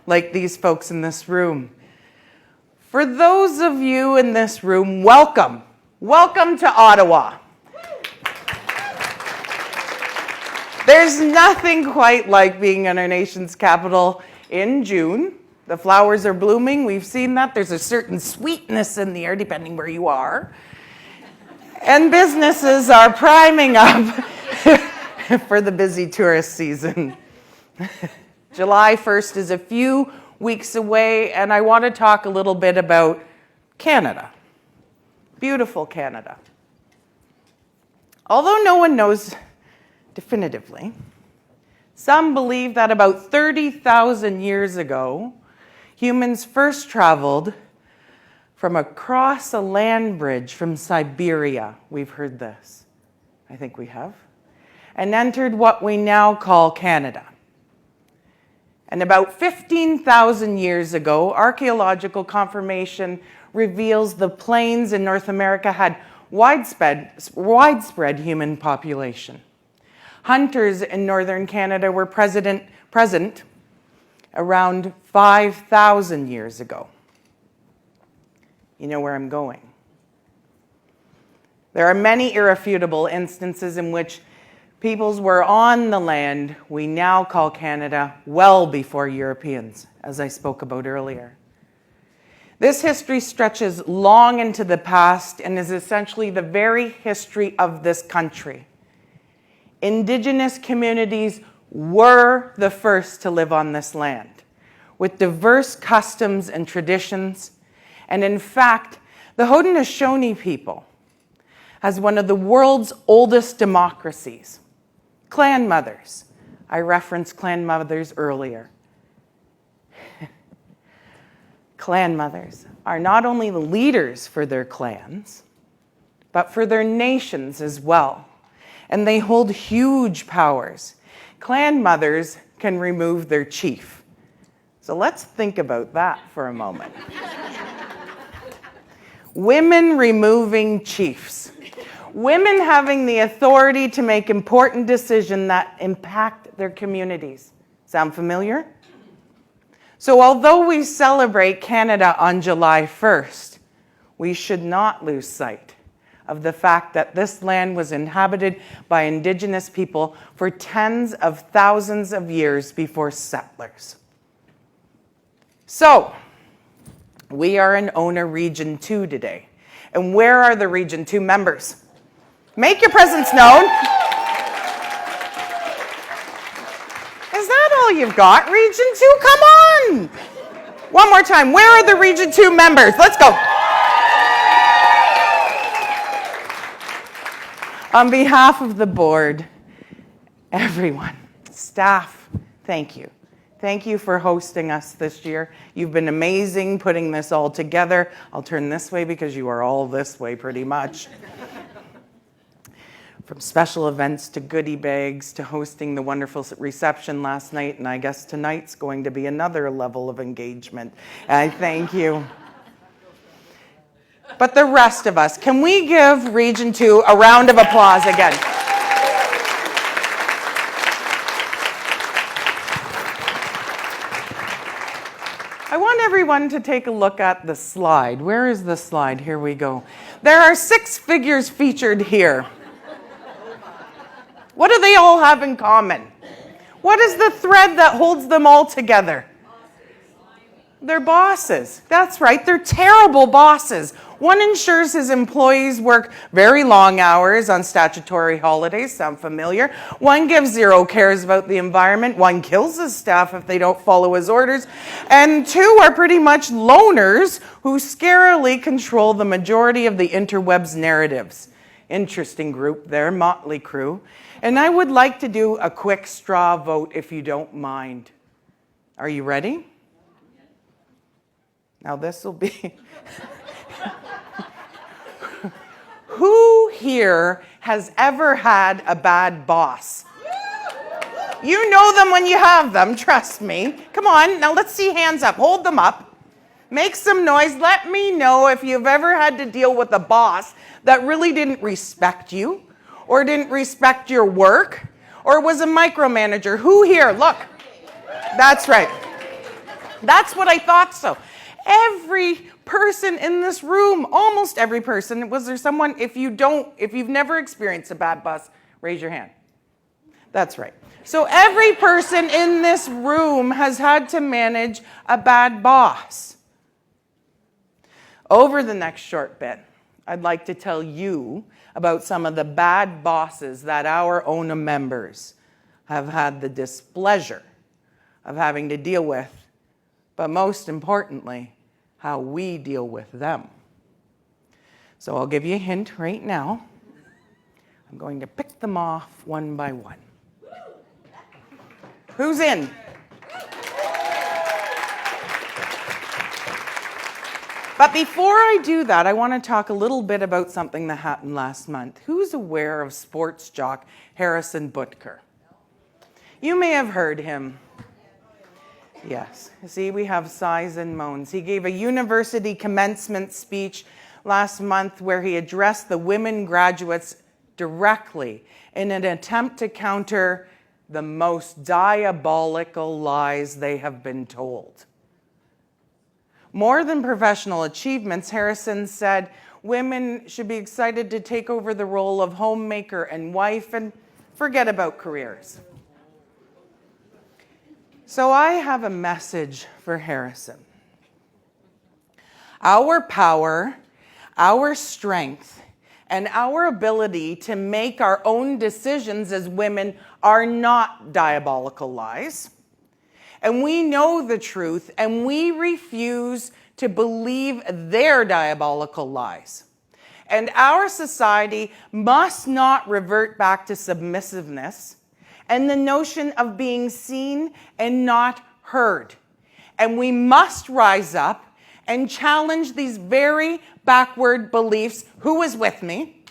like these folks in this room. For those of you in this room, welcome. Welcome to Ottawa. There's nothing quite like being in our nation's capital in June. The flowers are blooming. We've seen that. There's a certain sweetness in the air, depending where you are. And businesses are priming up for the busy tourist season. July 1st is a few weeks away, and I want to talk a little bit about Canada. Beautiful Canada. Although no one knows definitively, some believe that about 30,000 years ago, humans first traveled from across a land bridge from Siberia. We've heard this. I think we have. And entered what we now call Canada. And about 15,000 years ago, archaeological confirmation reveals the plains in North America had widespread human population. Hunters in northern Canada were present around 5,000 years ago. You know where I'm going. There are many irrefutable instances in which peoples were on the land we now call Canada well before Europeans, as I spoke about earlier. This history stretches long into the past and is essentially the very history of this country. Indigenous communities were the first to live on this land, with diverse customs and traditions. And in fact, the Haudenosaunee people has one of the world's oldest democracies. Clan mothers. I referenced clan mothers earlier. Clan mothers are not only the leaders for their clans, but for their nations as well. And they hold huge powers. Clan mothers can remove their chief. So let's think about that for a moment. Women removing chiefs. Women having the authority to make important decisions that impact their communities. Sound familiar? So although we celebrate Canada on July 1st, we should not lose sight of the fact that this land was inhabited by Indigenous people for tens of thousands of years before settlers. So, we are in ONA Region 2 today. And where are the Region 2 members? Make your presence known. Is that all you've got, Region 2? Come on! One more time. Where are the Region 2 members? Let's go. On behalf of the board, everyone, staff, thank you. Thank you for hosting us this year. You've been amazing putting this all together. I'll turn this way because you are all this way pretty much. From special events to goodie bags to hosting the wonderful reception last night, and I guess tonight's going to be another level of engagement. I thank you. But the rest of us, can we give Region 2 a round of applause again? I want everyone to take a look at the slide. Where is the slide? Here we go. There are 6 figures featured here. What do they all have in common? What is the thread that holds them all together? They're bosses. That's right, they're terrible bosses. One ensures his employees work very long hours on statutory holidays. Sound familiar? One gives zero cares about the environment. One kills his staff if they don't follow his orders. And 2 are pretty much loners who scarily control the majority of the interweb's narratives. Interesting group there, motley crew. And I would like to do a quick straw vote if you don't mind. Are you ready? Now this will be... Who here has ever had a bad boss? You know them when you have them, trust me. Come on, now let's see hands up. Hold them up. Make some noise. Let me know if you've ever had to deal with a boss that really didn't respect you, or didn't respect your work, or was a micromanager. Who here? Look. That's right. That's what I thought so. Every person in this room, almost every person, was there someone, if you've never experienced a bad bus, raise your hand. That's right. So every person in this room has had to manage a bad boss. Over the next short bit, I'd like to tell you about some of the bad bosses that our ONA members have had the displeasure of having to deal with, but most importantly, how we deal with them. So I'll give you a hint right now. I'm going to pick them off one by one. Who's in? But before I do that, I want to talk a little bit about something that happened last month. Who's aware of sports jock Harrison Butker? You may have heard him. Yes. See, we have sighs and moans. He gave a university commencement speech last month where he addressed the women graduates directly in an attempt to counter the most diabolical lies they have been told. More than professional achievements, Harrison said women should be excited to take over the role of homemaker and wife and forget about careers. So I have a message for Harrison. Our power, our strength, and our ability to make our own decisions as women are not diabolical lies. And we know the truth, and we refuse to believe their diabolical lies. And our society must not revert back to submissiveness and the notion of being seen and not heard. And we must rise up and challenge these very backward beliefs. Who is with me?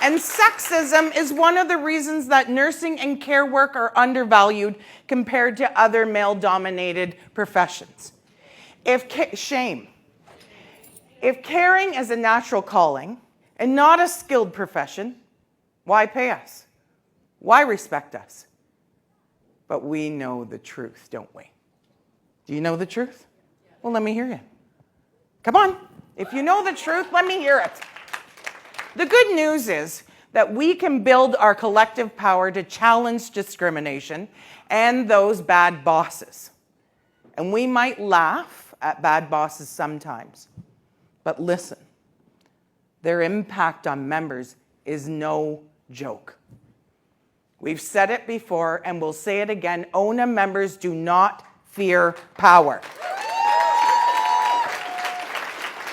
And sexism is one of the reasons that nursing and care work are undervalued compared to other male-dominated professions. If caring is a natural calling and not a skilled profession, why pay us? Why respect us? But we know the truth, don't we? Do you know the truth? Well, let me hear you. Come on. If you know the truth, let me hear it. The good news is that we can build our collective power to challenge discrimination and those bad bosses. And we might laugh at bad bosses sometimes, but listen, their impact on members is no joke. We've said it before and we'll say it again, ONA members do not fear power.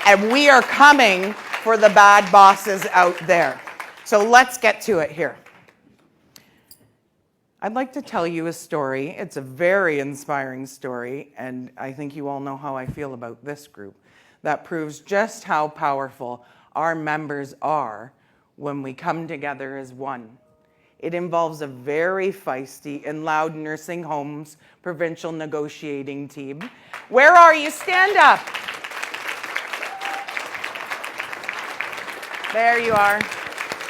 And we are coming for the bad bosses out there. So let's get to it here. I'd like to tell you a story. It's a very inspiring story, and I think you all know how I feel about this group. That proves just how powerful our members are when we come together as one. It involves a very feisty and loud nursing homes provincial negotiating team. Where are you? Stand up. There you are.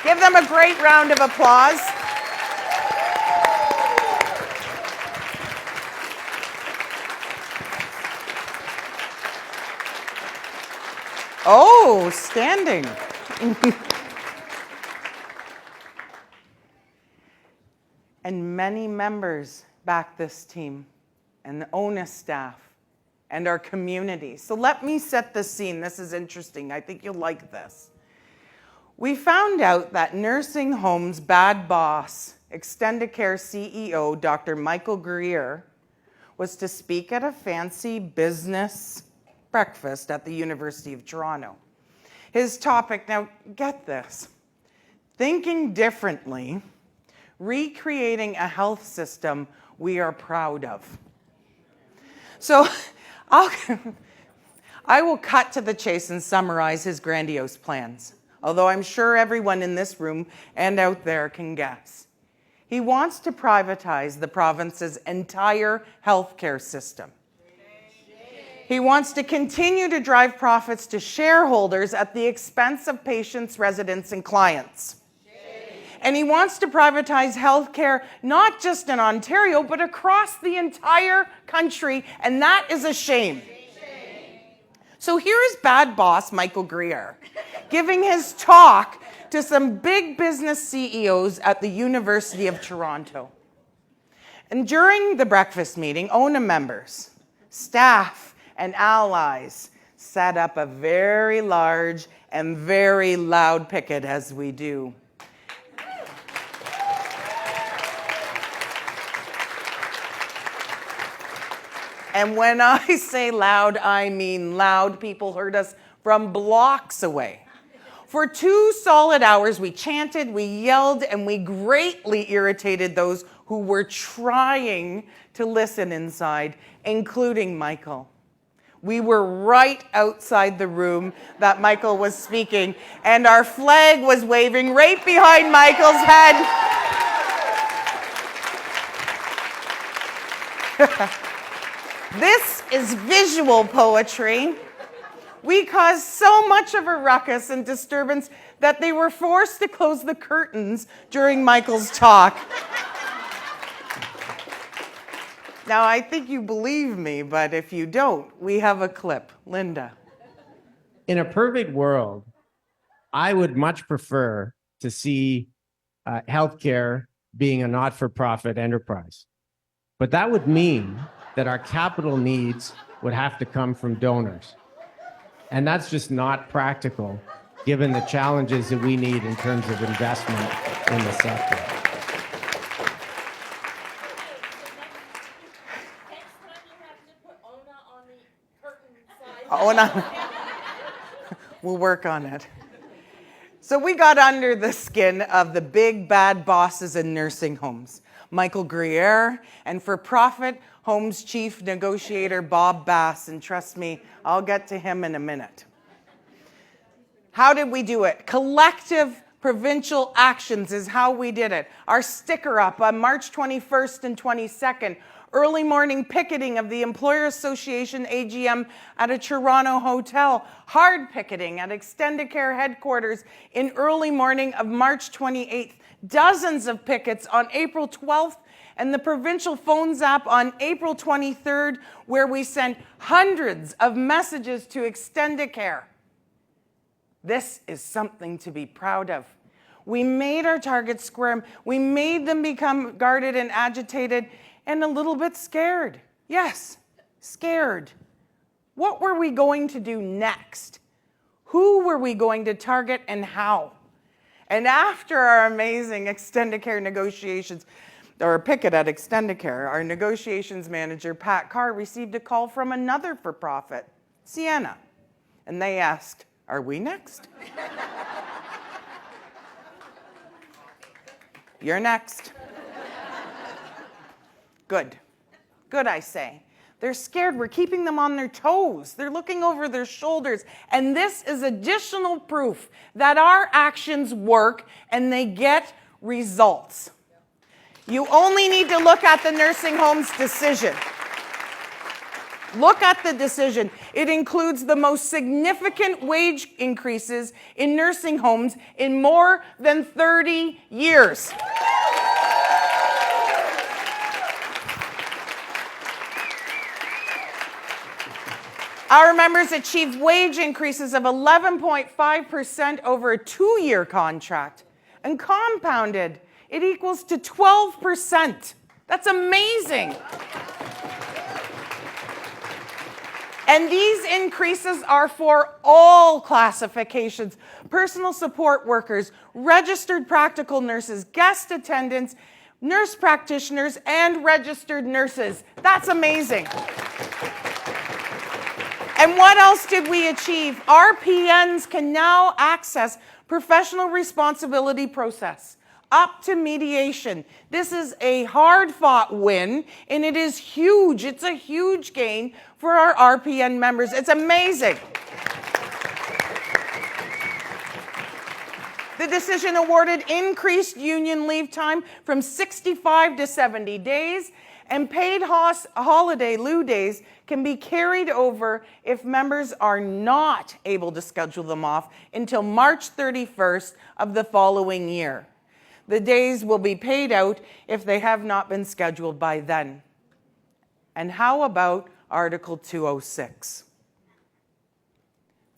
Give them a great round of applause. Oh, standing. And many members back this team, and the ONA staff, and our community. So let me set the scene. This is interesting. I think you'll like this. We found out that nursing home's bad boss, Extendicare CEO, Dr. Michael Greer, was to speak at a fancy business breakfast at the University of Toronto. His topic, now get this, thinking differently, recreating a health system we are proud of. So I will cut to the chase and summarize his grandiose plans, although I'm sure everyone in this room and out there can guess. He wants to privatize the province's entire healthcare system. He wants to continue to drive profits to shareholders at the expense of patients, residents, and clients. And he wants to privatize healthcare, not just in Ontario, but across the entire country. And that is a shame. So here is bad boss Michael Greer giving his talk to some big business CEOs at the University of Toronto. And during the breakfast meeting, ONA members, staff, and allies set up a very large and very loud picket, as we do. And when I say loud, I mean loud. People heard us from blocks away. For 2 solid hours, we chanted, we yelled, and we greatly irritated those who were trying to listen inside, including Michael. We were right outside the room that Michael was speaking, and our flag was waving right behind Michael's head. This is visual poetry. We caused so much of a ruckus and disturbance that they were forced to close the curtains during Michael's talk. Now, I think you believe me, but if you don't, we have a clip. Linda. In a perfect world, I would much prefer to see healthcare being a not-for-profit enterprise. But that would mean that our capital needs would have to come from donors. And that's just not practical, given the challenges that we need in terms of investment in the sector. Next time you have to put ONA on the curtain side. ONA. We'll work on it. So we got under the skin of the big bad bosses in nursing homes, Michael Greer, and for-profit Homes Chief Negotiator Bob Bass, and trust me, I'll get to him in a minute. How did we do it? Collective provincial actions is how we did it. Our sticker up on March 21st and 22nd, early morning picketing of the Employer Association AGM at a Toronto hotel, hard picketing at Extendicare headquarters in early morning of March 28th, dozens of pickets on April 12th, and the provincial phones app on April 23rd, where we sent hundreds of messages to Extendicare. This is something to be proud of. We made our targets squirm. We made them become guarded and agitated and a little bit scared. Yes, scared. What were we going to do next? Who were we going to target and how? And after our amazing Extendicare negotiations, or picket at Extendicare, our negotiations manager, Pat Carr, received a call from another for-profit, Sienna. And they asked, are we next? You're next. Good. Good, I say. They're scared. We're keeping them on their toes. They're looking over their shoulders. And this is additional proof that our actions work and they get results. You only need to look at the nursing home's decision. Look at the decision. It includes the most significant wage increases in nursing homes in more than 30 years. Our members achieved wage increases of 11.5% over a 2-year contract, and compounded, it equals to 12%. That's amazing. And these increases are for all classifications: personal support workers, registered practical nurses, guest attendants, nurse practitioners, and registered nurses. That's amazing. And what else did we achieve? RPNs can now access professional responsibility process up to mediation. This is a hard-fought win, and it is huge. It's a huge gain for our RPN members. It's amazing. The decision awarded increased union leave time from 65 to 70 days, and paid holiday lieu days can be carried over if members are not able to schedule them off until March 31st of the following year. The days will be paid out if they have not been scheduled by then. And how about Article 206?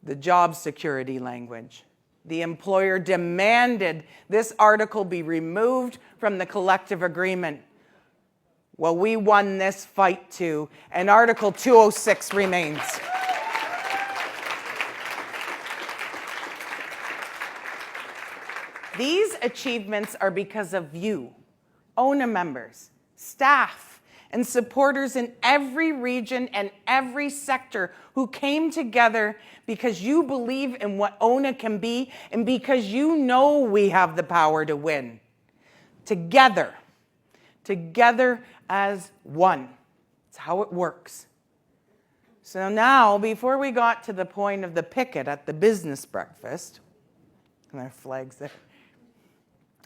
The job security language. The employer demanded this article be removed from the collective agreement. Well, we won this fight too, and Article 206 remains. These achievements are because of you, ONA members, staff, and supporters in every region and every sector who came together because you believe in what ONA can be and because you know we have the power to win. Together as one. It's how it works. So now, before we got to the point of the picket at the business breakfast, and our flags there,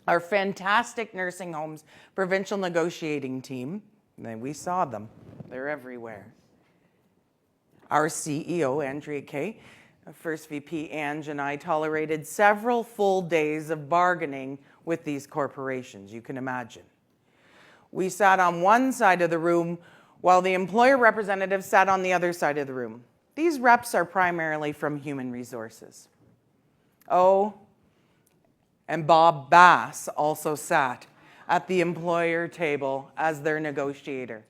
our fantastic nursing homes provincial negotiating team, and we saw them, they're everywhere. Our CEO, Andrea Kay, First VP Ange, and I tolerated several full days of bargaining with these corporations, you can imagine. We sat on one side of the room while the employer representatives sat on the other side of the room. These reps are primarily from human resources. Oh, and Bob Bass also sat at the employer table as their negotiator.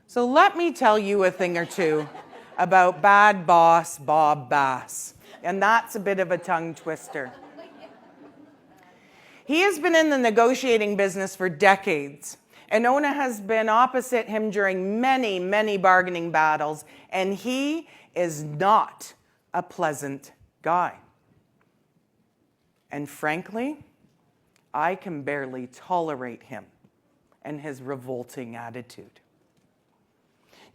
So let me tell you a thing or two about bad boss Bob Bass. And that's a bit of a tongue twister. He has been in the negotiating business for decades, and ONA has been opposite him during many, many bargaining battles, and he is not a pleasant guy. And frankly, I can barely tolerate him and his revolting attitude.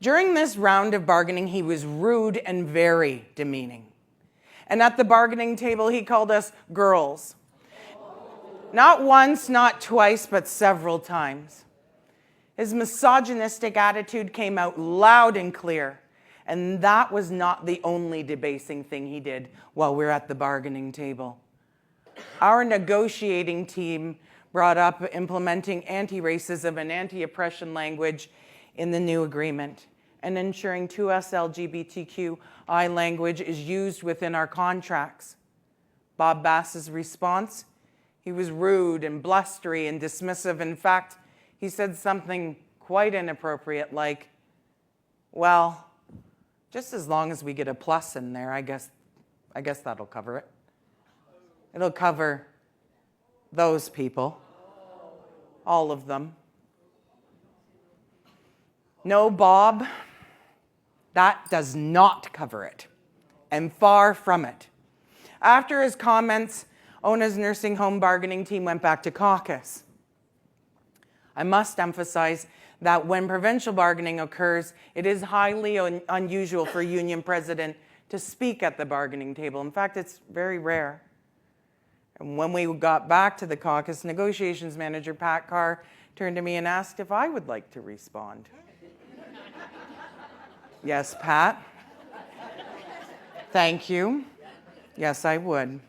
During this round of bargaining, he was rude and very demeaning. And at the bargaining table, he called us girls. Not once, not twice, but several times. His misogynistic attitude came out loud and clear. And that was not the only debasing thing he did while we were at the bargaining table. Our negotiating team brought up implementing anti-racism and anti-oppression language in the new agreement and ensuring 2S LGBTQI language is used within our contracts. Bob Bass's response? He was rude and blustery and dismissive. In fact, he said something quite inappropriate like, well, just as long as we get a plus in there, I guess that'll cover it. It'll cover those people, all of them. No, Bob, that does not cover it, and far from it. After his comments, ONA's nursing home bargaining team went back to caucus. I must emphasize that when provincial bargaining occurs, it is highly unusual for a union president to speak at the bargaining table. In fact, it's very rare. And when we got back to the caucus, negotiations manager Pat Carr turned to me and asked if I would like to respond. Yes, Pat. Thank you. Yes, I would.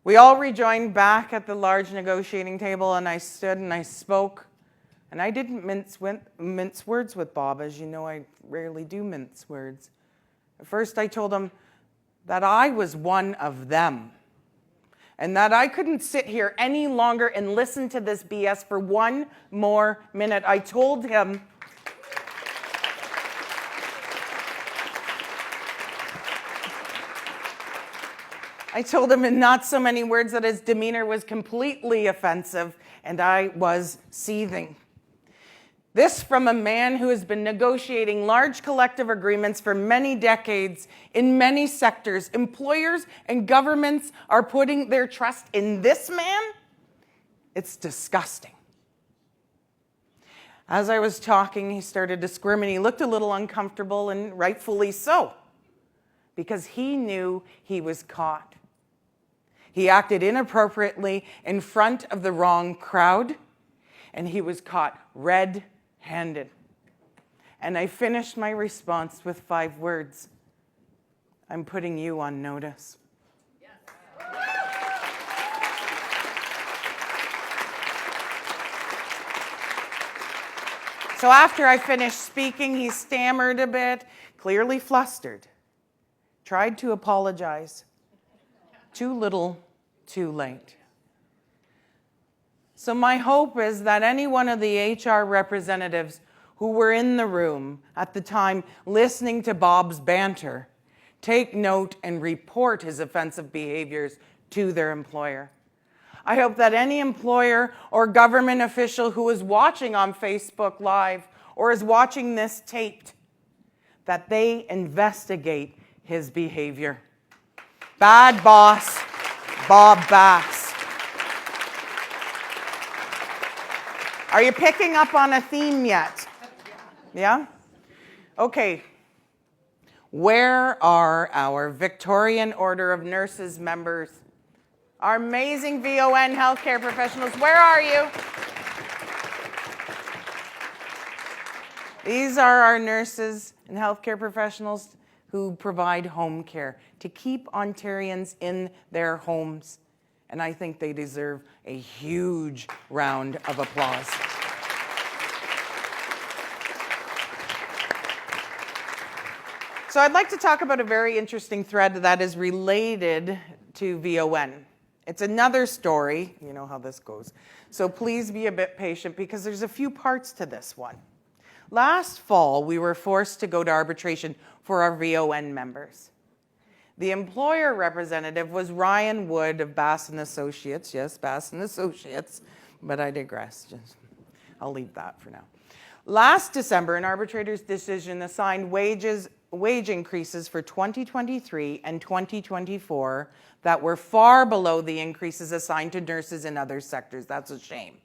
We all rejoined back at the large negotiating table, and I stood and I spoke. And I didn't mince words with Bob. As you know, I rarely do mince words. At first, I told him that I was one of them, and that I couldn't sit here any longer and listen to this BS for one more minute. I told him in not so many words that his demeanor was completely offensive, and I was seething. This from a man who has been negotiating large collective agreements for many decades in many sectors. Employers and governments are putting their trust in this man? It's disgusting. As I was talking, he started to squirm and he looked a little uncomfortable, and rightfully so, because he knew he was caught. He acted inappropriately in front of the wrong crowd, and he was caught red-handed. And I finished my response with 5 words. I'm putting you on notice. Yes. So after I finished speaking, he stammered a bit, clearly flustered, tried to apologize. Too little, too late. So my hope is that any one of the HR representatives who were in the room at the time listening to Bob's banter take note and report his offensive behaviors to their employer. I hope that any employer or government official who is watching on Facebook Live or is watching this taped, that they investigate his behavior. Bad boss, Bob Bass. Are you picking up on a theme yet? Yeah? Okay. Where are our Victorian Order of Nurses members? Our amazing VON healthcare professionals, where are you? These are our nurses and healthcare professionals who provide home care to keep Ontarians in their homes. And I think they deserve a huge round of applause. So I'd like to talk about a very interesting thread that is related to VON. It's another story, you know how this goes. So please be a bit patient because there's a few parts to this one. Last fall, we were forced to go to arbitration for our VON members. The employer representative was Ryan Wood of Bass and Associates. Yes, Bass and Associates, but I digress. I'll leave that for now. Last December, an arbitrator's decision assigned wage increases for 2023 and 2024 that were far below the increases assigned to nurses in other sectors. That's a shame.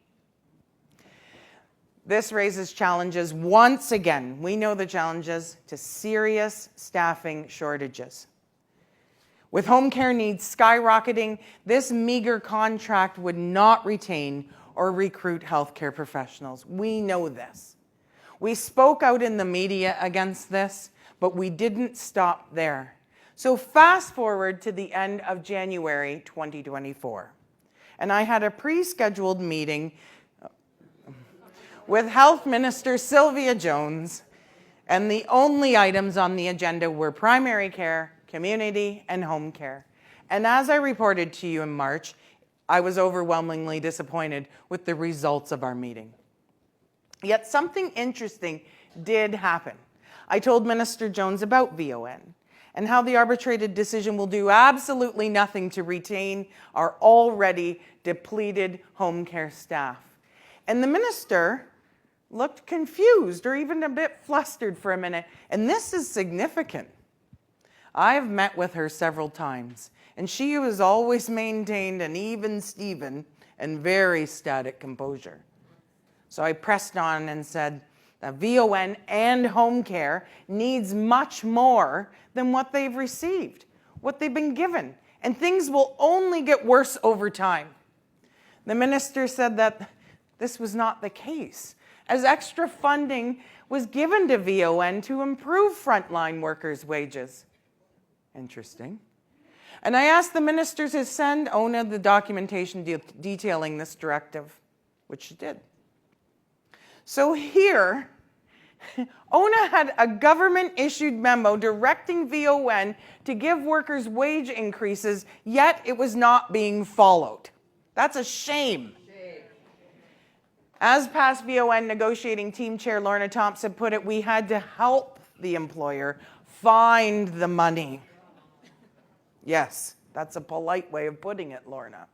This raises challenges once again. We know the challenges to serious staffing shortages. With home care needs skyrocketing, this meager contract would not retain or recruit healthcare professionals. We know this. We spoke out in the media against this, but we didn't stop there. So fast forward to the end of January 2024, and I had a pre-scheduled meeting with Health Minister Sylvia Jones, and the only items on the agenda were primary care, community, and home care. And as I reported to you in March, I was overwhelmingly disappointed with the results of our meeting. Yet something interesting did happen. I told Minister Jones about VON and how the arbitrated decision will do absolutely nothing to retain our already depleted home care staff. And the minister looked confused or even a bit flustered for a minute, and this is significant. I've met with her several times, and she has always maintained an even Steven and very static composure. So I pressed on and said that VON and home care needs much more than what they've received, what they've been given, and things will only get worse over time. The minister said that this was not the case, as extra funding was given to VON to improve frontline workers' wages. Interesting. And I asked the minister to send ONA the documentation detailing this directive, which she did. So here, ONA had a government-issued memo directing VON to give workers wage increases, yet it was not being followed. That's a shame. As past VON negotiating team chair Lorna Thompson put it, we had to help the employer find the money. Yes, that's a polite way of putting it, Lorna.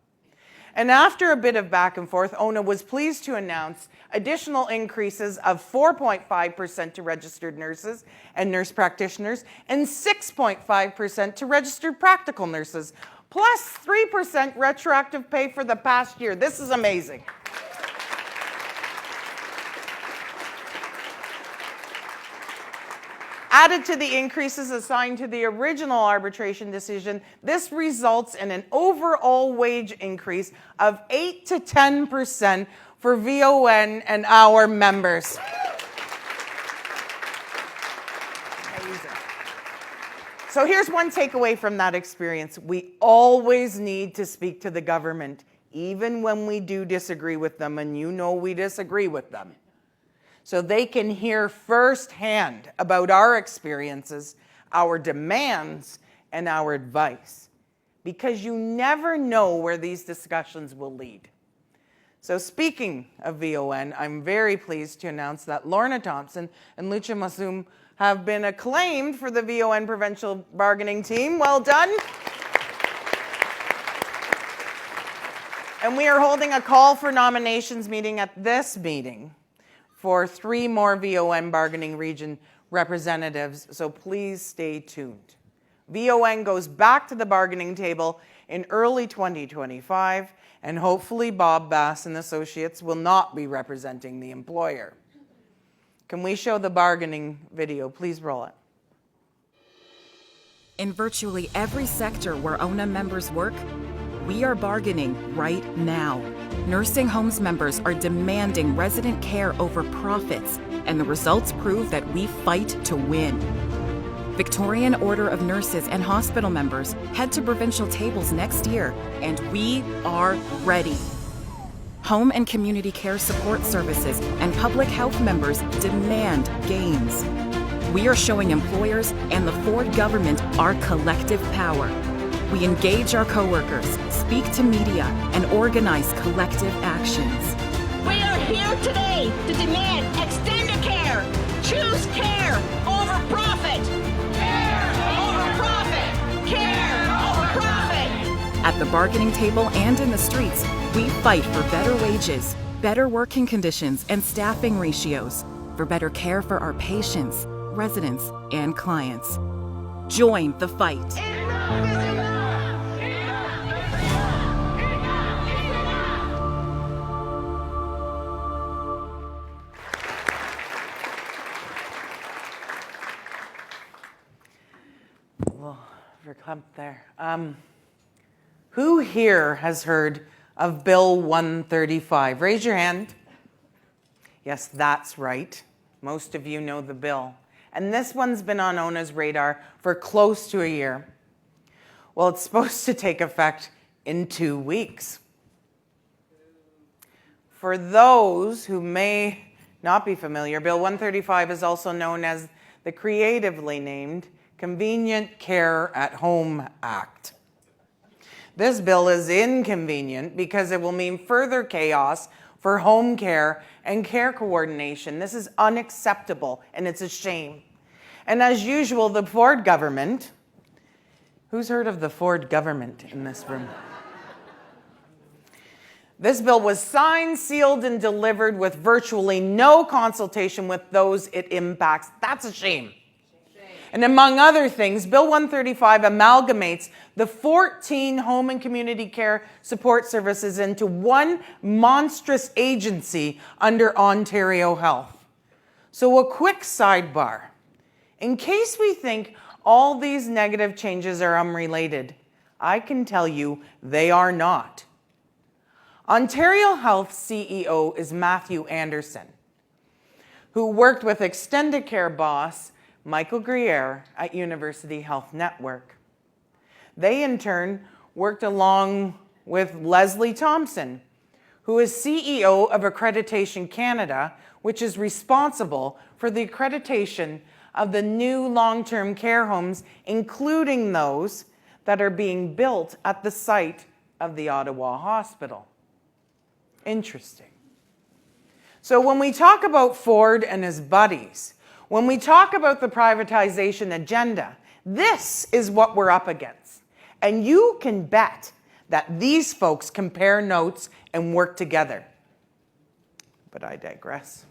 And after a bit of back and forth, ONA was pleased to announce additional increases of 4.5% to registered nurses and nurse practitioners and 6.5% to registered practical nurses, plus 3% retroactive pay for the past year. This is amazing. Added to the increases assigned to the original arbitration decision, this results in an overall wage increase of 8 to 10% for VON and our members. Amazing. So here's one takeaway from that experience. We always need to speak to the government, even when we do disagree with them, and you know we disagree with them. so they can hear firsthand about our experiences, our demands, and our advice. Because you never know where these discussions will lead. So speaking of VON, I'm very pleased to announce that Lorna Thompson and Lucia Masum have been acclaimed for the VON provincial bargaining team. Well done. And we are holding a call for nominations meeting at this meeting for 3 more VON bargaining region representatives, so please stay tuned. VON goes back to the bargaining table in early 2025, and hopefully Bob Bass and Associates will not be representing the employer. Can we show the bargaining video? Please roll it. In virtually every sector where ONA members work, we are bargaining right now. Nursing homes members are demanding resident care over profits, and the results prove that we fight to win. Victorian Order of Nurses and hospital members head to provincial tables next year, and we are ready. Home and community care support services and public health members demand gains. We are showing employers and the Ford government our collective power. We engage our coworkers, speak to media, and organize collective actions. We are here today to demand extended care. Choose care over profit. Care over profit. Care over profit. At the bargaining table and in the streets, we fight for better wages, better working conditions and staffing ratios, for better care for our patients, residents, and clients. Join the fight. Verklempt there. Who here has heard of Bill 135? Raise your hand. Yes, that's right. Most of you know the bill. And this one's been on ONA's radar for close to a year. Well, it's supposed to take effect in 2 weeks. For those who may not be familiar, Bill 135 is also known as the creatively named Convenient Care at Home Act. This bill is inconvenient because it will mean further chaos for home care and care coordination. This is unacceptable and it's a shame. And as usual, the Ford government, who's heard of the Ford government in this room? This bill was signed, sealed, and delivered with virtually no consultation with those it impacts. That's a shame. And among other things, Bill 135 amalgamates the 14 home and community care support services into one monstrous agency under Ontario Health. So a quick sidebar. In case we think all these negative changes are unrelated, I can tell you they are not. Ontario Health CEO is Matthew Anderson, who worked with extended care boss Michael Gruyere at University Health Network. They in turn worked along with Leslie Thompson, who is CEO of Accreditation Canada, which is responsible for the accreditation of the new long-term care homes, including those that are being built at the site of the Ottawa Hospital. Interesting. So when we talk about Ford and his buddies, when we talk about the privatization agenda, this is what we're up against. And you can bet that these folks compare notes and work together. But I digress.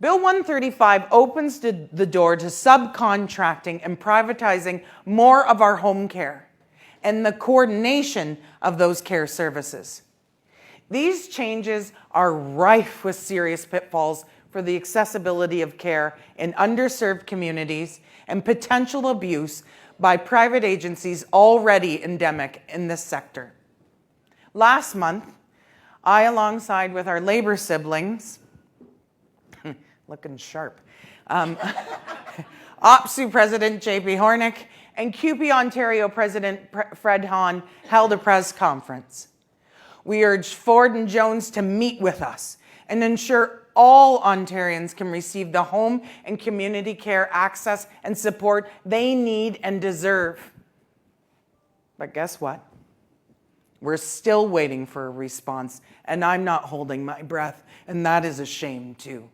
Bill 135 opens the door to subcontracting and privatizing more of our home care and the coordination of those care services. These changes are rife with serious pitfalls for the accessibility of care in underserved communities and potential abuse by private agencies already endemic in this sector. Last month, I, alongside with our Labour siblings, looking sharp, OPSU President JP Hornick and CUPE Ontario President Fred Hahn held a press conference. We urged Ford and Jones to meet with us and ensure all Ontarians can receive the home and community care access and support they need and deserve. But guess what? We're still waiting for a response, and I'm not holding my breath, and that is a shame too.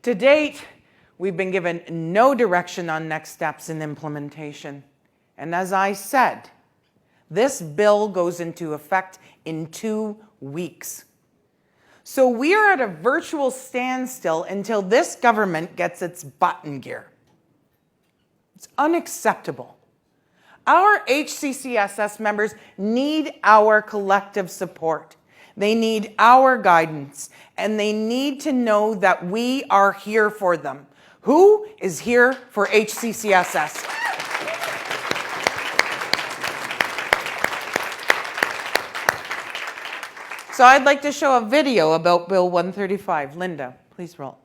To date, we've been given no direction on next steps in implementation. And as I said, this bill goes into effect in 2 weeks. So we are at a virtual standstill until this government gets its butt in gear. It's unacceptable. Our HCCSS members need our collective support. They need our guidance, and they need to know that we are here for them. Who is here for HCCSS? So I'd like to show a video about Bill 135. Linda, please roll.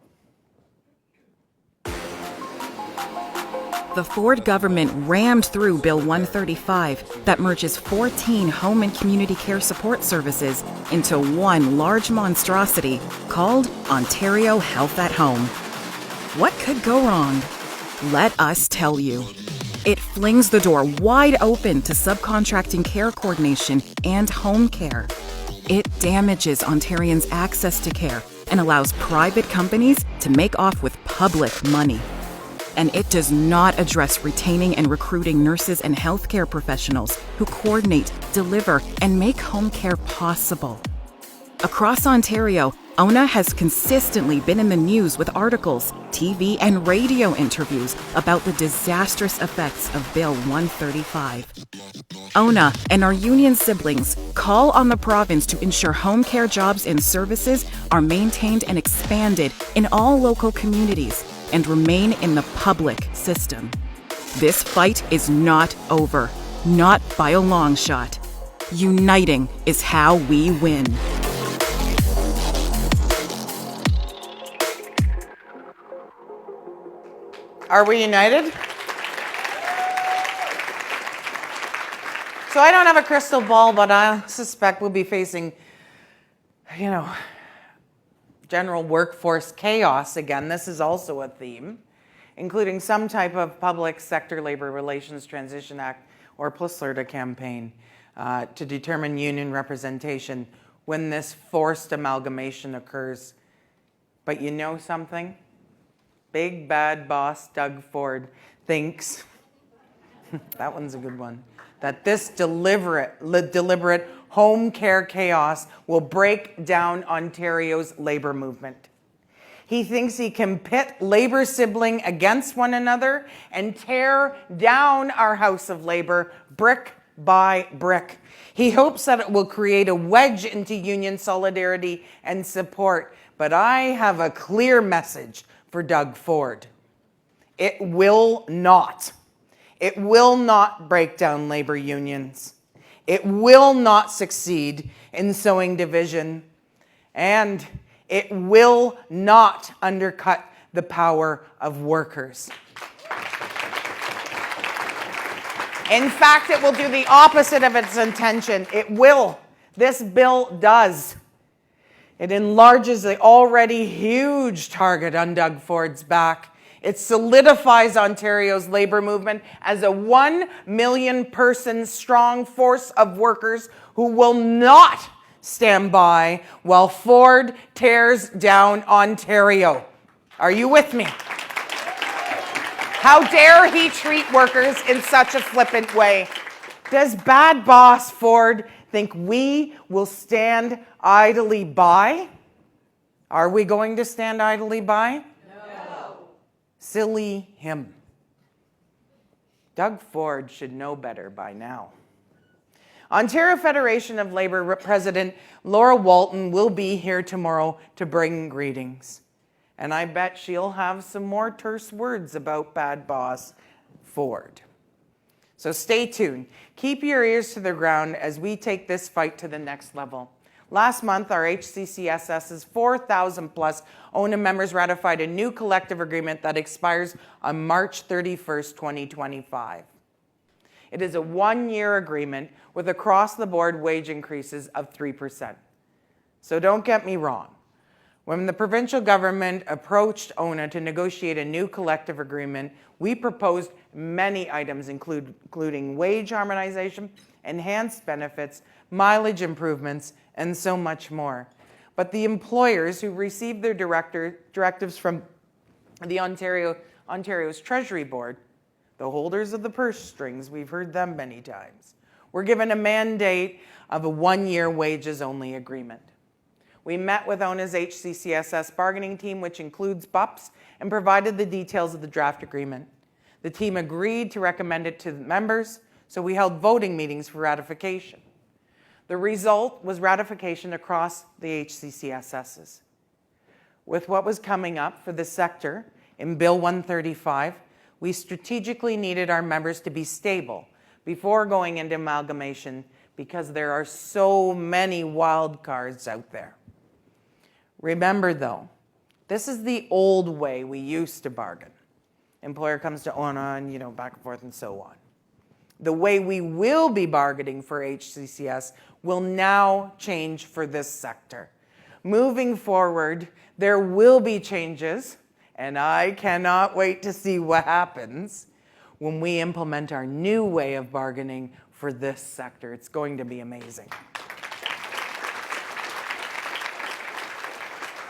The Ford government rammed through Bill 135 that merges 14 home and community care support services into one large monstrosity called Ontario Health at Home. What could go wrong? Let us tell you. It flings the door wide open to subcontracting care coordination and home care. It damages Ontarians' access to care and allows private companies to make off with public money. And it does not address retaining and recruiting nurses and healthcare professionals who coordinate, deliver, and make home care possible. Across Ontario, ONA has consistently been in the news with articles, TV, and radio interviews about the disastrous effects of Bill 135. ONA and our union siblings call on the province to ensure home care jobs and services are maintained and expanded in all local communities and remain in the public system. This fight is not over, not by a long shot. Uniting is how we win. Are we united? So I don't have a crystal ball, but I suspect we'll be facing, general workforce chaos again. This is also a theme, including some type of public sector labor relations transition act or PLSRTA campaign to determine union representation when this forced amalgamation occurs. But you know something? Big bad boss Doug Ford thinks, that one's a good one, that this deliberate home care chaos will break down Ontario's labor movement. He thinks he can pit labor sibling against one another and tear down our House of Labor brick by brick. He hopes that it will create a wedge into union solidarity and support. But I have a clear message for Doug Ford. It will not. It will not break down labor unions. It will not succeed in sowing division. And it will not undercut the power of workers. In fact, it will do the opposite of its intention. It will. This bill does. It enlarges the already huge target on Doug Ford's back. It solidifies Ontario's labor movement as a 1 million person strong force of workers who will not stand by while Ford tears down Ontario. Are you with me? How dare he treat workers in such a flippant way? Does bad boss Ford think we will stand idly by? Are we going to stand idly by? No. Silly him. Doug Ford should know better by now. Ontario Federation of Labor President Laura Walton will be here tomorrow to bring greetings. And I bet she'll have some more terse words about bad boss Ford. So stay tuned. Keep your ears to the ground as we take this fight to the next level. Last month, our HCCSS's 4,000 plus ONA members ratified a new collective agreement that expires on March 31st, 2025. It is a one-year agreement with across-the-board wage increases of 3%. So don't get me wrong. When the provincial government approached ONA to negotiate a new collective agreement, we proposed many items, including wage harmonization, enhanced benefits, mileage improvements, and so much more. But the employers who received their directives from the Ontario's Treasury Board, the holders of the purse strings, we've heard them many times, were given a mandate of a one-year wages-only agreement. We met with ONA's HCCSS bargaining team, which includes BUPS, and provided the details of the draft agreement. The team agreed to recommend it to the members, so we held voting meetings for ratification. The result was ratification across the HCCSSs. With what was coming up for the sector in Bill 135, we strategically needed our members to be stable before going into amalgamation because there are so many wild cards out there. Remember though, this is the old way we used to bargain. Employer comes to ONA and back and forth and so on. The way we will be bargaining for HCCS will now change for this sector. Moving forward, there will be changes, and I cannot wait to see what happens when we implement our new way of bargaining for this sector. It's going to be amazing.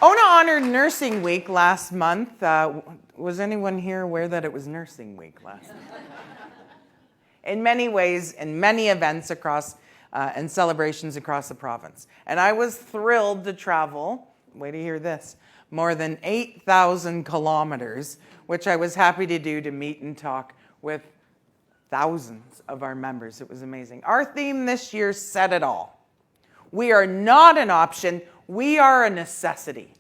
ONA honored Nursing Week last month. Was anyone here aware that it was Nursing Week last month? In many ways, in many events across and celebrations across the province. And I was thrilled to travel, wait to hear this, more than 8,000 kilometers, which I was happy to do to meet and talk with thousands of our members. It was amazing. Our theme this year said it all. We are not an option, we are a necessity.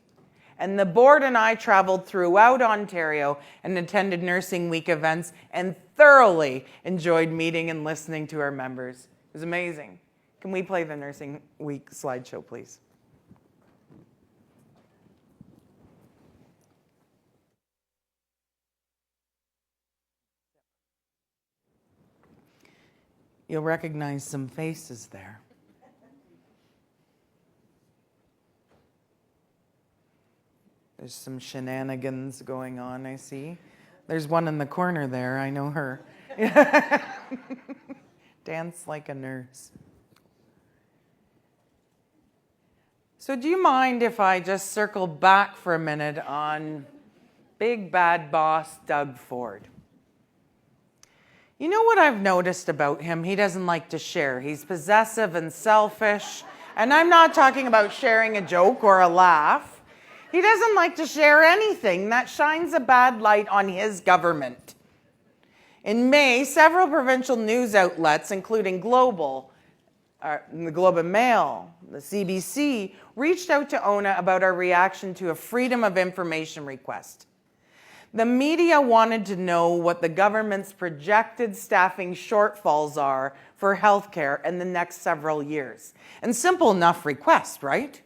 And the board and I traveled throughout Ontario and attended Nursing Week events and thoroughly enjoyed meeting and listening to our members. It was amazing. Can we play the Nursing Week slideshow, please? You'll recognize some faces there. There's some shenanigans going on, I see. There's one in the corner there, I know her. Dance like a nurse. So do you mind if I just circle back for a minute on big bad boss Doug Ford? You know what I've noticed about him? He doesn't like to share. He's possessive and selfish. And I'm not talking about sharing a joke or a laugh. He doesn't like to share anything that shines a bad light on his government. In May, several provincial news outlets, including the Globe and Mail, the CBC, reached out to ONA about our reaction to a Freedom of Information request. The media wanted to know what the government's projected staffing shortfalls are for healthcare in the next several years. And simple enough request, right?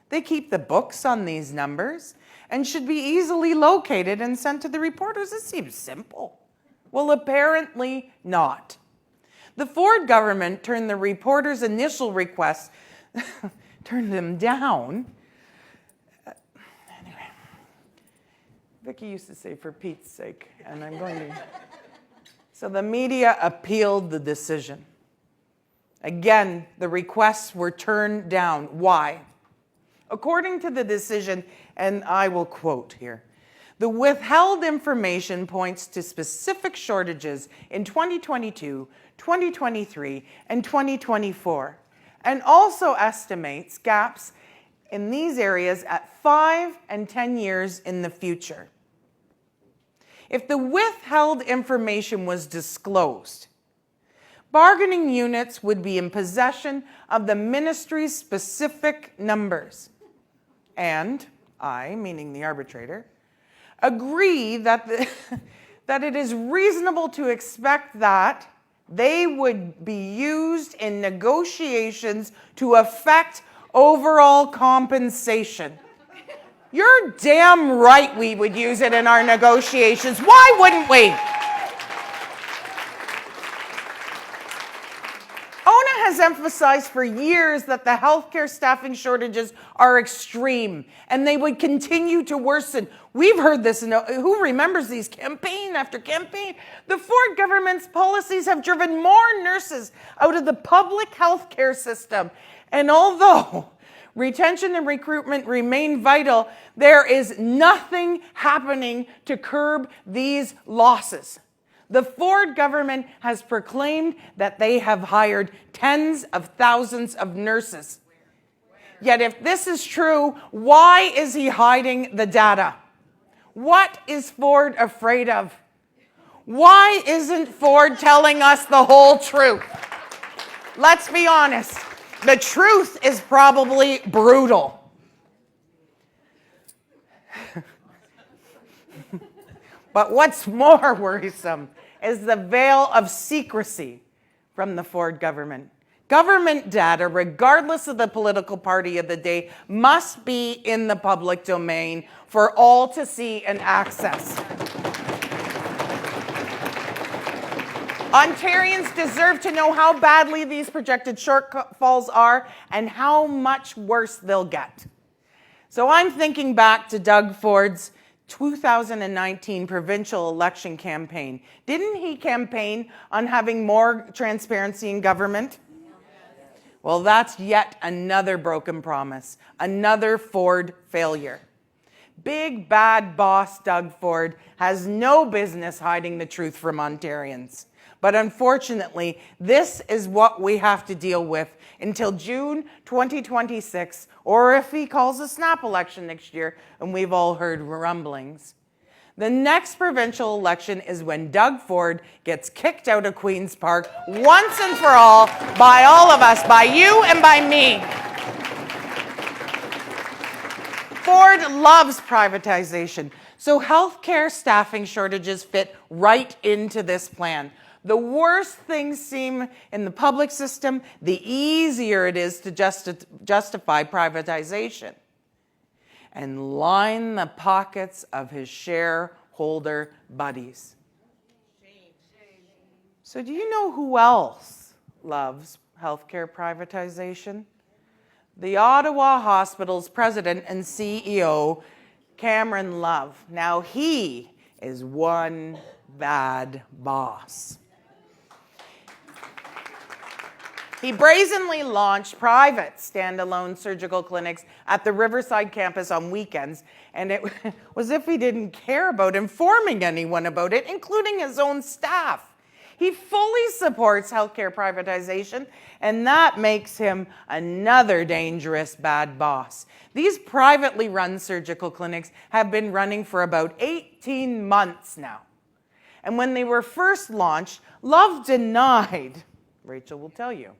They keep the books on these numbers and should be easily located and sent to the reporters. It seems simple. Well, apparently not. The Ford government turned the reporters' initial requests, turned them down. Anyway, Vicky used to say, for Pete's sake, and I'm going to. So the media appealed the decision. Again, the requests were turned down. Why? According to the decision, and I will quote here, the withheld information points to specific shortages in 2022, 2023, and 2024, and also estimates gaps in these areas at 5 and 10 years in the future. If the withheld information was disclosed, bargaining units would be in possession of the ministry's specific numbers. And I, meaning the arbitrator, agree that it is reasonable to expect that they would be used in negotiations to affect overall compensation. You're damn right we would use it in our negotiations. Why wouldn't we? ONA has emphasized for years that the healthcare staffing shortages are extreme and they would continue to worsen. We've heard this, who remembers these campaign after campaign? The Ford government's policies have driven more nurses out of the public healthcare system. And although retention and recruitment remain vital, there is nothing happening to curb these losses. The Ford government has proclaimed that they have hired tens of thousands of nurses. Yet if this is true, why is he hiding the data? What is Ford afraid of? Why isn't Ford telling us the whole truth? Let's be honest. The truth is probably brutal. But what's more worrisome is the veil of secrecy from the Ford government. Government data, regardless of the political party of the day, must be in the public domain for all to see and access. Ontarians deserve to know how badly these projected shortfalls are and how much worse they'll get. So I'm thinking back to Doug Ford's 2019 provincial election campaign. Didn't he campaign on having more transparency in government? Well, that's yet another broken promise, another Ford failure. Big bad boss Doug Ford has no business hiding the truth from Ontarians. But unfortunately, this is what we have to deal with until June 2026, or if he calls a snap election next year, and we've all heard rumblings. The next provincial election is when Doug Ford gets kicked out of Queen's Park once and for all by all of us, by you and by me. Ford loves privatization, so healthcare staffing shortages fit right into this plan. The worse things seem in the public system, the easier it is to justify privatization and line the pockets of his shareholder buddies. So do you know who else loves healthcare privatization? The Ottawa Hospital's president and CEO, Cameron Love. Now he is one bad boss. He brazenly launched private standalone surgical clinics at the Riverside campus on weekends, and it was as if he didn't care about informing anyone about it, including his own staff. He fully supports healthcare privatization, and that makes him another dangerous bad boss. These privately run surgical clinics have been running for about 18 months now. And when they were first launched, Love denied, Rachel will tell you,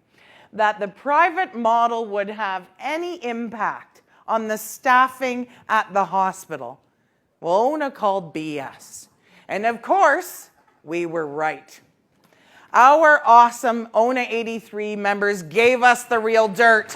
that the private model would have any impact on the staffing at the hospital. Well, ONA called BS. And of course, we were right. Our awesome ONA 83 members gave us the real dirt.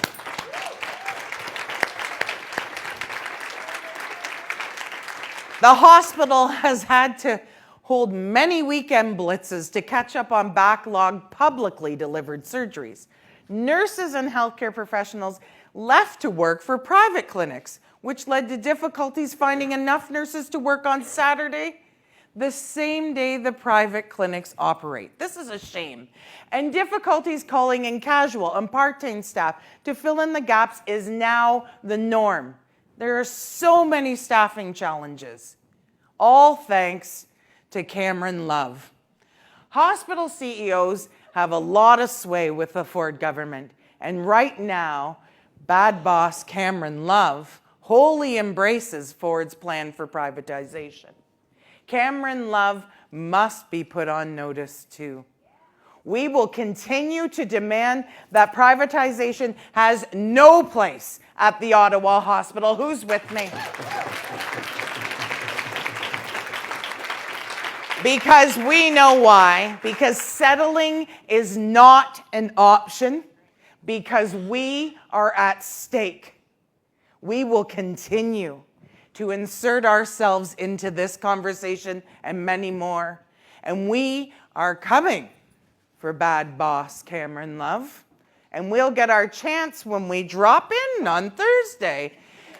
The hospital has had to hold many weekend blitzes to catch up on backlogged publicly delivered surgeries. Nurses and healthcare professionals left to work for private clinics, which led to difficulties finding enough nurses to work on Saturday, the same day the private clinics operate. This is a shame. And difficulties calling in casual and part-time staff to fill in the gaps is now the norm. There are so many staffing challenges, all thanks to Cameron Love. Hospital CEOs have a lot of sway with the Ford government, and right now, bad boss Cameron Love wholly embraces Ford's plan for privatization. Cameron Love must be put on notice too. We will continue to demand that privatization has no place at the Ottawa Hospital. Who's with me? Because we know why. Because settling is not an option. Because we are at stake. We will continue to insert ourselves into this conversation and many more. And we are coming for bad boss Cameron Love. And we'll get our chance when we drop in on Thursday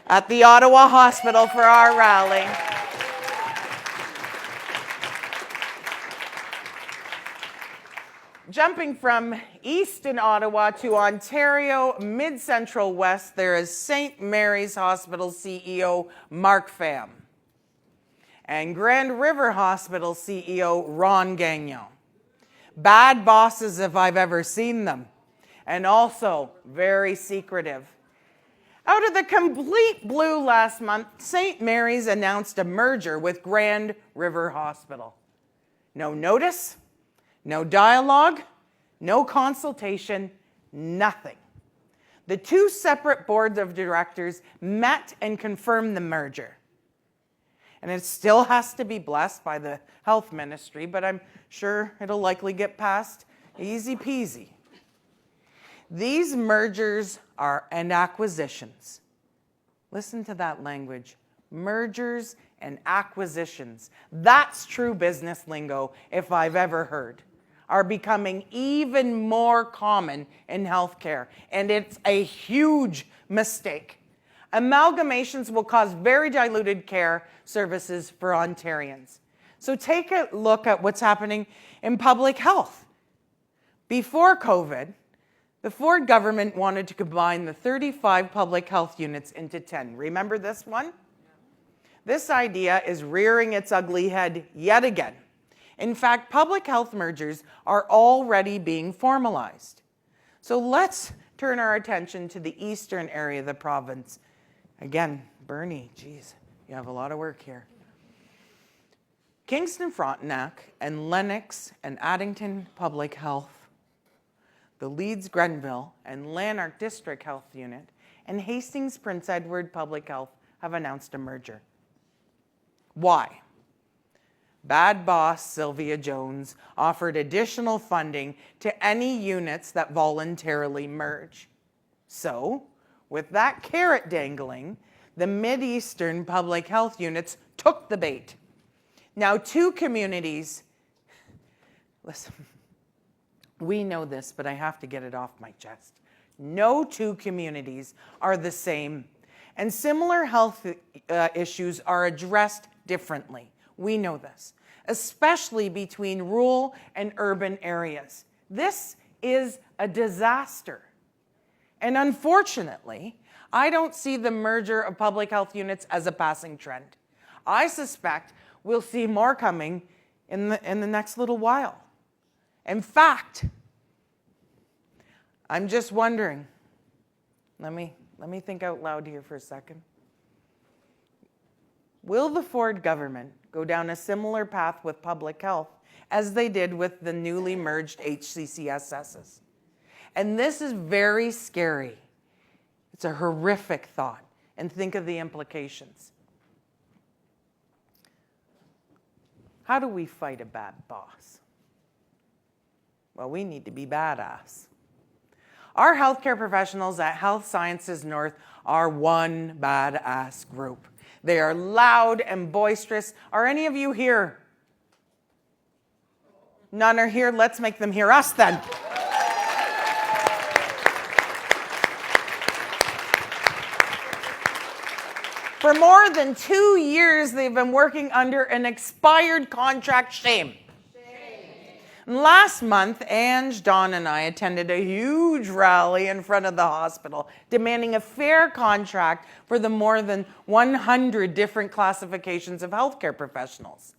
at the Ottawa Hospital for our rally. Jumping from east in Ottawa to Ontario, mid-central west, there is St. Mary's Hospital CEO Mark Pham and Grand River Hospital CEO Ron Gagnon. Bad bosses if I've ever seen them, and also very secretive. Out of the complete blue last month, St. Mary's announced a merger with Grand River Hospital. No notice, no dialogue, no consultation, nothing. The two separate boards of directors met and confirmed the merger. And it still has to be blessed by the health ministry, but I'm sure it'll likely get passed easy peasy. These mergers and acquisitions, listen to that language, mergers and acquisitions, that's true business lingo if I've ever heard, are becoming even more common in healthcare, and it's a huge mistake. Amalgamations will cause very diluted care services for Ontarians. So take a look at what's happening in public health. Before COVID, the Ford government wanted to combine the 35 public health units into 10. Remember this one? This idea is rearing its ugly head yet again. In fact, public health mergers are already being formalized. So let's turn our attention to the eastern area of the province. Again, Bernie, geez, you have a lot of work here. Kingston Frontenac and Lennox and Addington Public Health, the Leeds Grenville and Lanark District Health Unit, and Hastings Prince Edward Public Health have announced a merger. Why? Bad boss Sylvia Jones offered additional funding to any units that voluntarily merge. So, with that carrot dangling, the Mid-Eastern public health units took the bait. Now, two communities, listen, we know this, but I have to get it off my chest. No two communities are the same, and similar health issues are addressed differently. We know this, especially between rural and urban areas. This is a disaster. And unfortunately, I don't see the merger of public health units as a passing trend. I suspect we'll see more coming in the next little while. In fact, I'm just wondering, let me think out loud here for a second. Will the Ford government go down a similar path with public health as they did with the newly merged HCCSSs? And this is very scary. It's a horrific thought, and think of the implications. How do we fight a bad boss? Well, we need to be badass. Our healthcare professionals at Health Sciences North are one badass group. They are loud and boisterous. Are any of you here? None are here. Let's make them hear us then. For more than 2 years, they've been working under an expired contract. Shame. Last month, Ange, Dawn, and I attended a huge rally in front of the hospital demanding a fair contract for the more than 100 different classifications of healthcare professionals.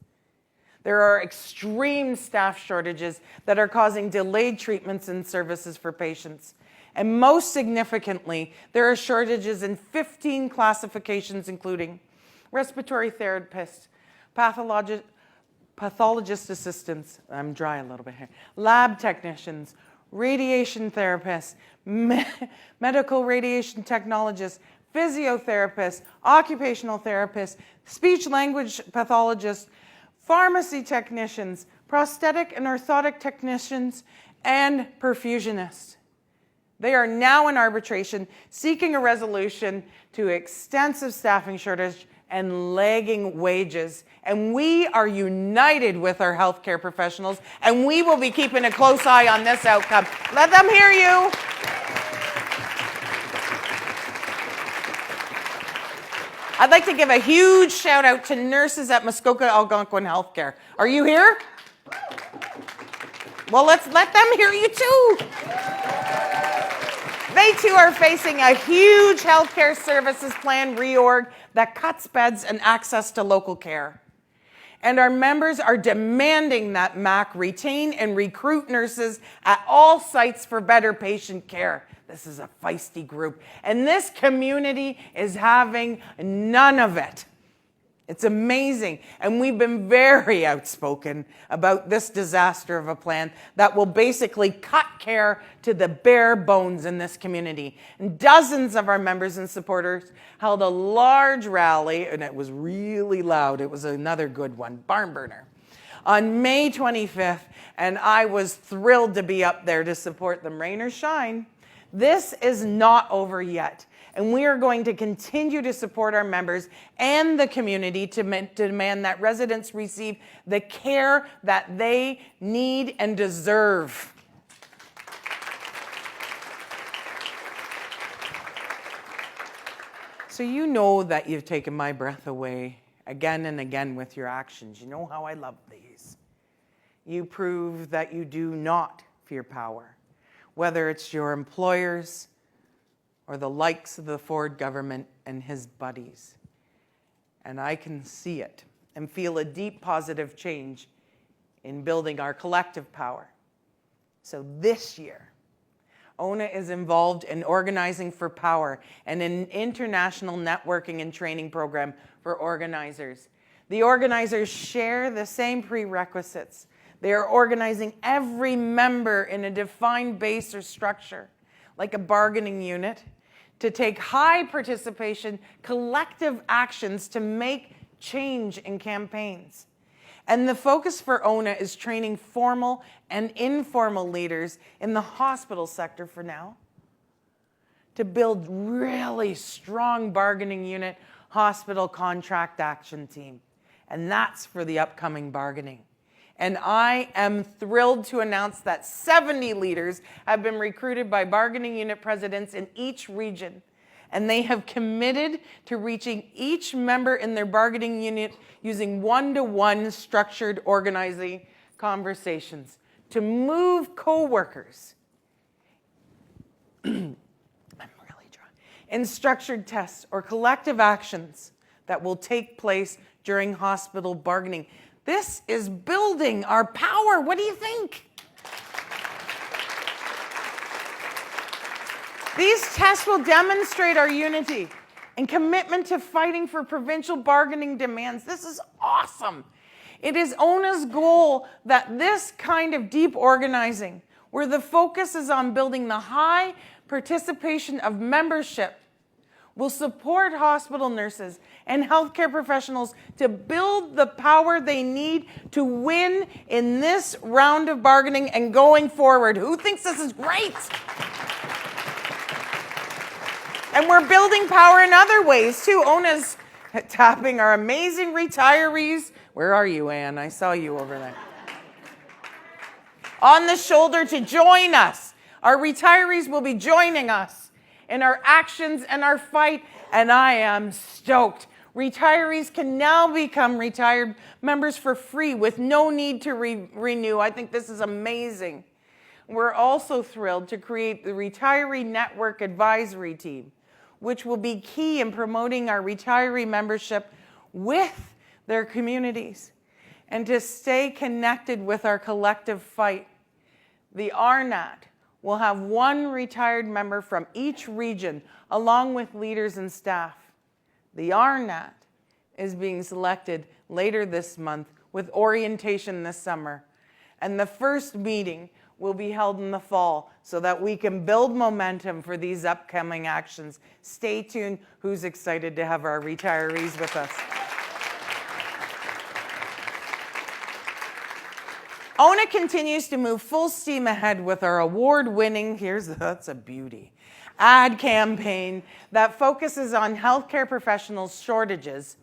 There are extreme staff shortages that are causing delayed treatments and services for patients. And most significantly, there are shortages in 15 classifications, including respiratory therapists, pathologist assistants, I'm dry a little bit here, lab technicians, radiation therapists, medical radiation technologists, physiotherapists, occupational therapists, speech language pathologists, pharmacy technicians, prosthetic and orthotic technicians, and perfusionists. They are now in arbitration seeking a resolution to extensive staffing shortage and lagging wages. And we are united with our healthcare professionals, and we will be keeping a close eye on this outcome. Let them hear you. I'd like to give a huge shout out to nurses at Muskoka Algonquin Healthcare. Are you here? Well, let's let them hear you too. They too are facing a huge healthcare services plan reorg that cuts beds and access to local care. And our members are demanding that MAC retain and recruit nurses at all sites for better patient care. This is a feisty group, and this community is having none of it. It's amazing, and we've been very outspoken about this disaster of a plan that will basically cut care to the bare bones in this community. And dozens of our members and supporters held a large rally, and it was really loud. It was another good one, barn burner, on May 25th, and I was thrilled to be up there to support them, rain or shine. This is not over yet. And we are going to continue to support our members and the community to demand that residents receive the care that they need and deserve. So you know that you've taken my breath away again and again with your actions. You know how I love these. You prove that you do not fear power, whether it's your employers, or the likes of the Ford government and his buddies. And I can see it and feel a deep positive change in building our collective power. So this year, ONA is involved in organizing for power and an international networking and training program for organizers. The organizers share the same prerequisites. They are organizing every member in a defined base or structure, like a bargaining unit, to take high participation, collective actions to make change in campaigns. And the focus for ONA is training formal and informal leaders in the hospital sector for now to build really strong bargaining unit hospital contract action team. And that's for the upcoming bargaining. And I am thrilled to announce that 70 leaders have been recruited by bargaining unit presidents in each region. And they have committed to reaching each member in their bargaining unit using one-to-one structured organizing conversations to move coworkers in structured tests or collective actions that will take place during hospital bargaining. This is building our power. What do you think? These tests will demonstrate our unity and commitment to fighting for provincial bargaining demands. This is awesome. It is ONA's goal that this kind of deep organizing, where the focus is on building the high participation of membership, will support hospital nurses and healthcare professionals to build the power they need to win in this round of bargaining and going forward. Who thinks this is great? And we're building power in other ways too. ONA's tapping our amazing retirees. Where are you, Ann? I saw you over there. On the shoulder to join us. Our retirees will be joining us in our actions and our fight, and I am stoked. Retirees can now become retired members for free with no need to renew. I think this is amazing. We're also thrilled to create the Retiree Network Advisory Team, which will be key in promoting our retiree membership with their communities and to stay connected with our collective fight. The RNAT will have one retired member from each region, along with leaders and staff. The RNAT is being selected later this month with orientation this summer. And the first meeting will be held in the fall so that we can build momentum for these upcoming actions. Stay tuned. Who's excited to have our retirees with us? ONA continues to move full steam ahead with our award-winning, that's a beauty, ad campaign that focuses on healthcare professionals' shortages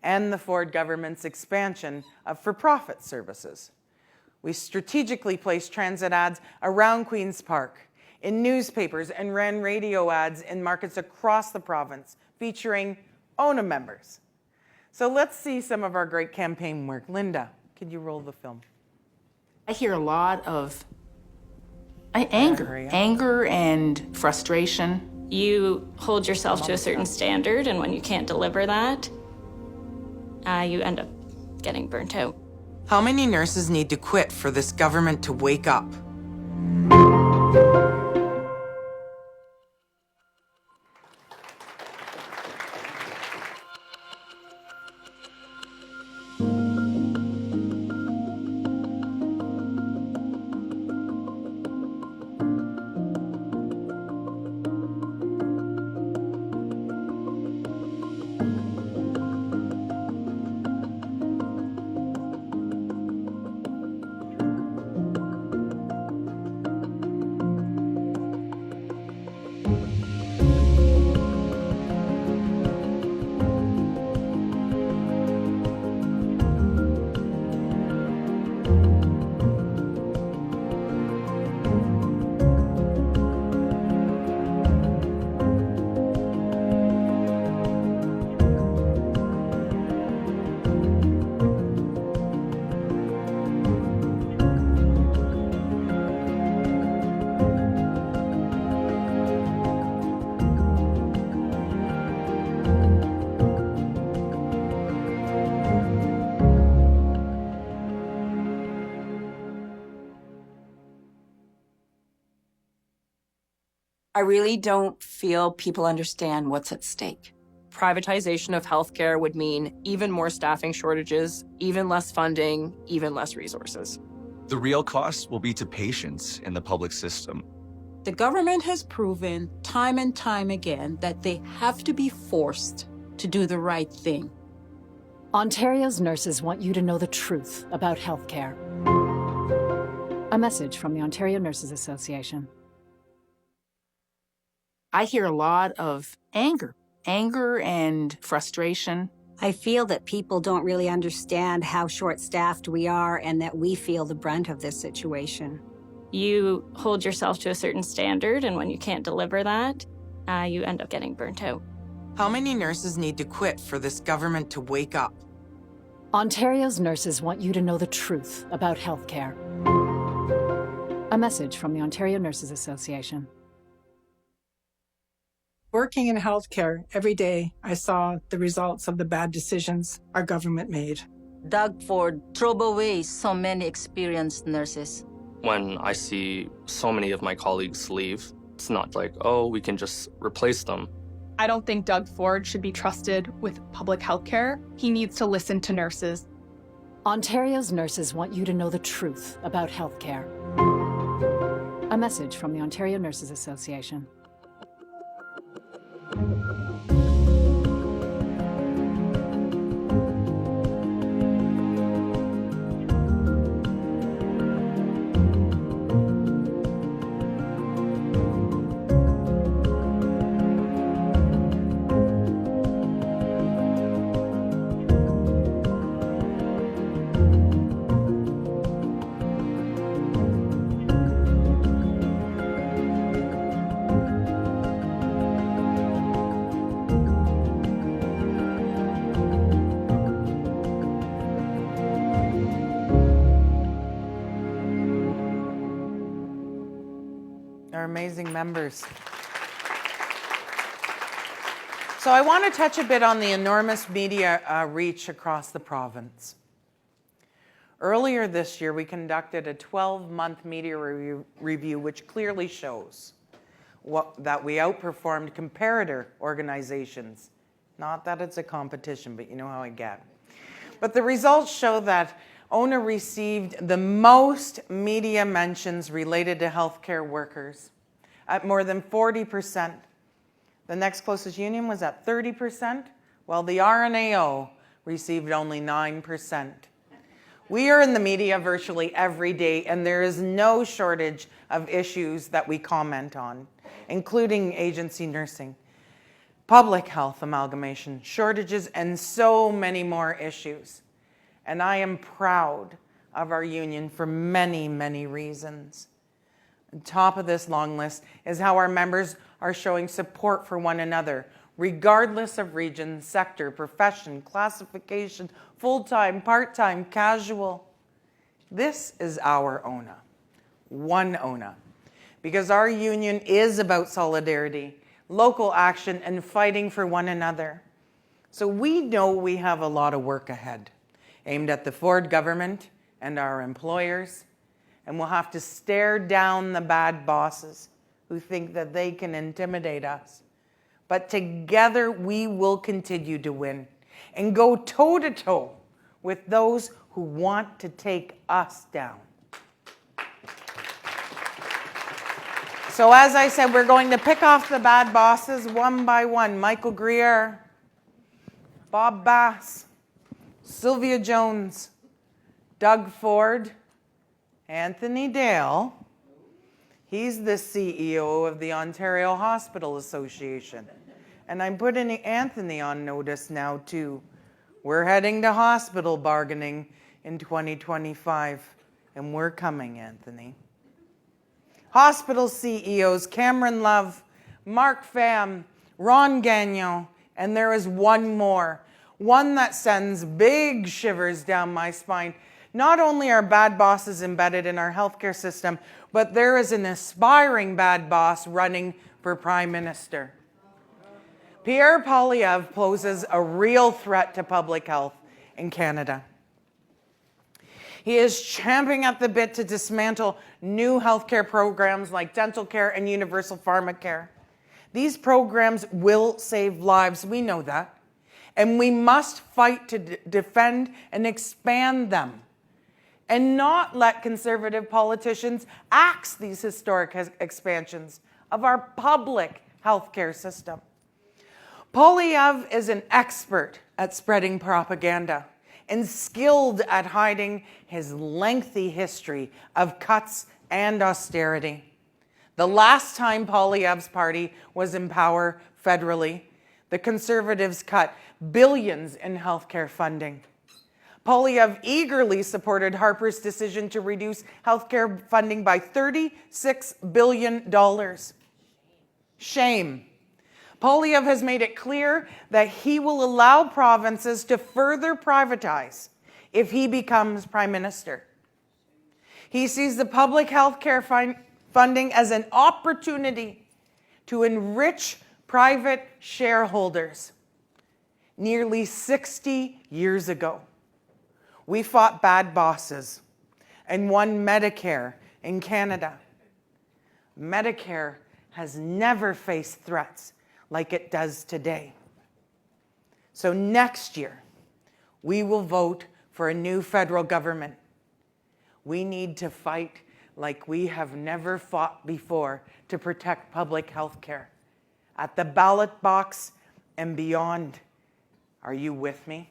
and the Ford government's expansion of for-profit services. We strategically placed transit ads around Queen's Park, in newspapers, and ran radio ads in markets across the province, featuring ONA members. So let's see some of our great campaign work. Linda, could you roll the film? I hear a lot of anger and frustration. You hold yourself to a certain standard, and when you can't deliver that, you end up getting burnt out. How many nurses need to quit for this government to wake up? I really don't feel people understand what's at stake. Privatization of healthcare would mean even more staffing shortages, even less funding, even less resources. The real cost will be to patients in the public system. The government has proven time and time again that they have to be forced to do the right thing. Ontario's nurses want you to know the truth about healthcare. A message from the Ontario Nurses Association. I hear a lot of anger and frustration. I feel that people don't really understand how short-staffed we are and that we feel the brunt of this situation. You hold yourself to a certain standard, and when you can't deliver that, you end up getting burnt out. How many nurses need to quit for this government to wake up? Ontario's nurses want you to know the truth about healthcare. A message from the Ontario Nurses Association. Working in healthcare, every day I saw the results of the bad decisions our government made. Doug Ford drove away so many experienced nurses. When I see so many of my colleagues leave, it's not like, oh, we can just replace them. I don't think Doug Ford should be trusted with public health care. He needs to listen to nurses. Ontario's nurses want you to know the truth about healthcare. A message from the Ontario Nurses Association. Our amazing members. So I want to touch a bit on the enormous media reach across the province. Earlier this year, we conducted a 12-month media review, which clearly shows that we outperformed comparator organizations. Not that it's a competition, but you know how I get. But the results show that ONA received the most media mentions related to healthcare workers at more than 40%. The next closest union was at 30%, while the RNAO received only 9%. We are in the media virtually every day, and there is no shortage of issues that we comment on, including agency nursing, public health amalgamation, shortages, and so many more issues. And I am proud of our union for many, many reasons. On top of this long list is how our members are showing support for one another, regardless of region, sector, profession, classification, full-time, part-time, casual. This is our ONA, one ONA, because our union is about solidarity, local action, and fighting for one another. So we know we have a lot of work ahead, aimed at the Ford government and our employers, and we'll have to stare down the bad bosses who think that they can intimidate us. But together we will continue to win and go toe-to-toe with those who want to take us down. So as I said, we're going to pick off the bad bosses one by one. Michael Greer, Bob Bass, Sylvia Jones, Doug Ford, Anthony Dale. He's the CEO of the Ontario Hospital Association. And I'm putting Anthony on notice now too. We're heading to hospital bargaining in 2025, and we're coming, Anthony. Hospital CEOs Cameron Love, Mark Pham, Ron Gagnon, and there is one more, one that sends big shivers down my spine. Not only are bad bosses embedded in our healthcare system, but there is an aspiring bad boss running for Prime Minister. Pierre Poilievre poses a real threat to public health in Canada. He is champing at the bit to dismantle new healthcare programs like dental care and universal pharmacare. These programs will save lives, we know that, and we must fight to defend and expand them, and not let conservative politicians axe these historic expansions of our public healthcare system. Poilievre is an expert at spreading propaganda and skilled at hiding his lengthy history of cuts and austerity. The last time Poilievre's party was in power federally, the Conservatives cut billions in healthcare funding. Poilievre eagerly supported Harper's decision to reduce healthcare funding by $36 billion. Shame. Poilievre has made it clear that he will allow provinces to further privatize if he becomes Prime Minister. He sees the public health care funding as an opportunity to enrich private shareholders. Nearly 60 years ago, we fought bad bosses and won Medicare in Canada. Medicare has never faced threats like it does today. So next year, we will vote for a new federal government. We need to fight like we have never fought before to protect public health care at the ballot box and beyond. Are you with me?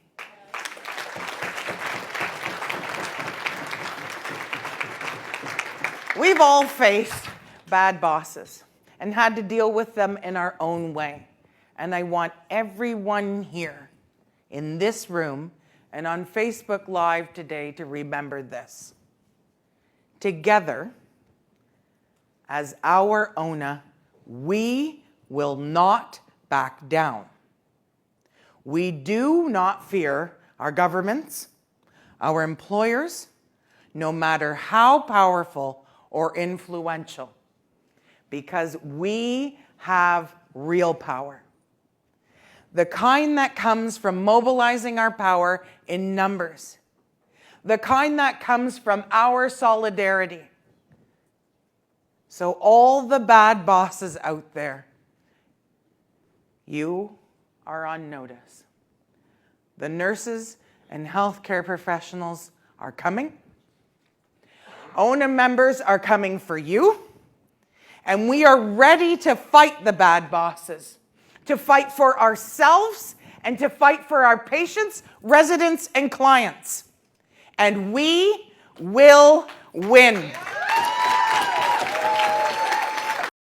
We've all faced bad bosses and had to deal with them in our own way. And I want everyone here in this room and on Facebook Live today to remember this. Together, as our ONA, we will not back down. We do not fear our governments, our employers, no matter how powerful or influential, because we have real power. The kind that comes from mobilizing our power in numbers. The kind that comes from our solidarity. So all the bad bosses out there, you are on notice. The nurses and healthcare professionals are coming. ONA members are coming for you. And we are ready to fight the bad bosses, to fight for ourselves and to fight for our patients, residents, and clients. And we will win.